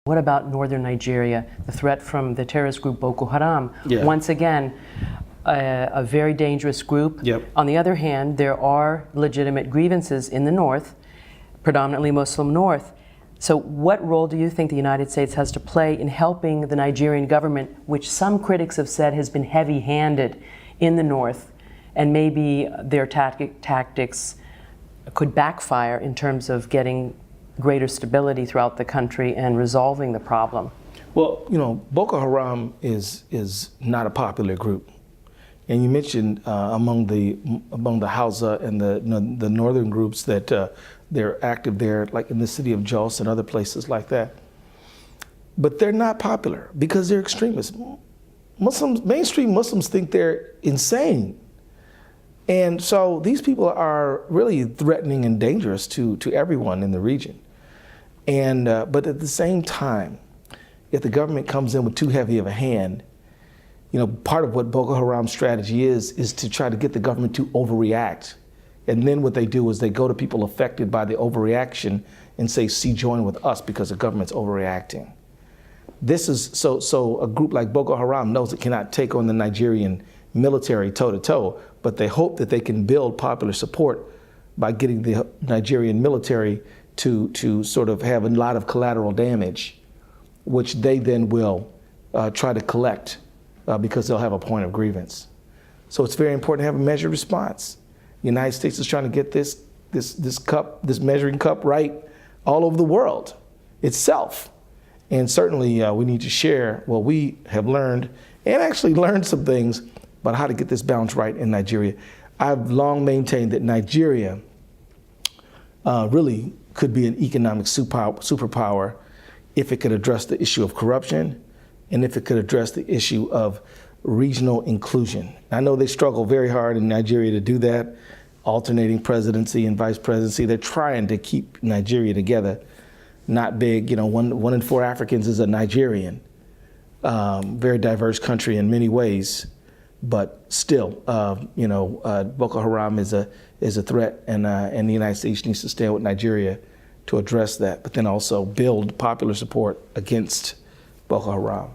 What about northern Nigeria, the threat from the terrorist group Boko Haram? Yeah. Once again, a very dangerous group. Yep. On the other hand, there are legitimate grievances in the north, predominantly Muslim north. So what role do you think the United States has to play in helping the Nigerian government, which some critics have said has been heavy-handed in the north, and maybe their tactics could backfire in terms of getting greater stability throughout the country and resolving the problem? Well, you know, Boko Haram is not a popular group, and you mentioned among the Hausa and the northern groups that they're active there, like in the city of Jos and other places like that. But they're not popular because they're extremists. Mainstream Muslims think they're insane. And so these people are really threatening and dangerous to everyone in the region. And but at the same time, if the government comes in with too heavy of a hand, you know, part of what Boko Haram's strategy is to try to get the government to overreact. And then what they do is they go to people affected by the overreaction and say, see, join with us because the government's overreacting. This is so a group like Boko Haram knows it cannot take on the Nigerian military toe-to-toe, but they hope that they can build popular support by getting the Nigerian military to sort of have a lot of collateral damage, which they then will try to collect because they'll have a point of grievance. So it's very important to have a measured response. The United States is trying to get this measuring cup right all over the world itself. And certainly we need to share what we have learned and actually learned some things about how to get this balance right in Nigeria. I've long maintained that Nigeria really could be an economic superpower if it could address the issue of corruption and if it could address the issue of regional inclusion. I know they struggle very hard in Nigeria to do that, alternating presidency and vice presidency. They're trying to keep Nigeria together, not big. You know, one in 4 Africans is a Nigerian. Very diverse country in many ways, but still, you know, Boko Haram is a threat, and the United States needs to stand with Nigeria to address that, but then also build popular support against Boko Haram.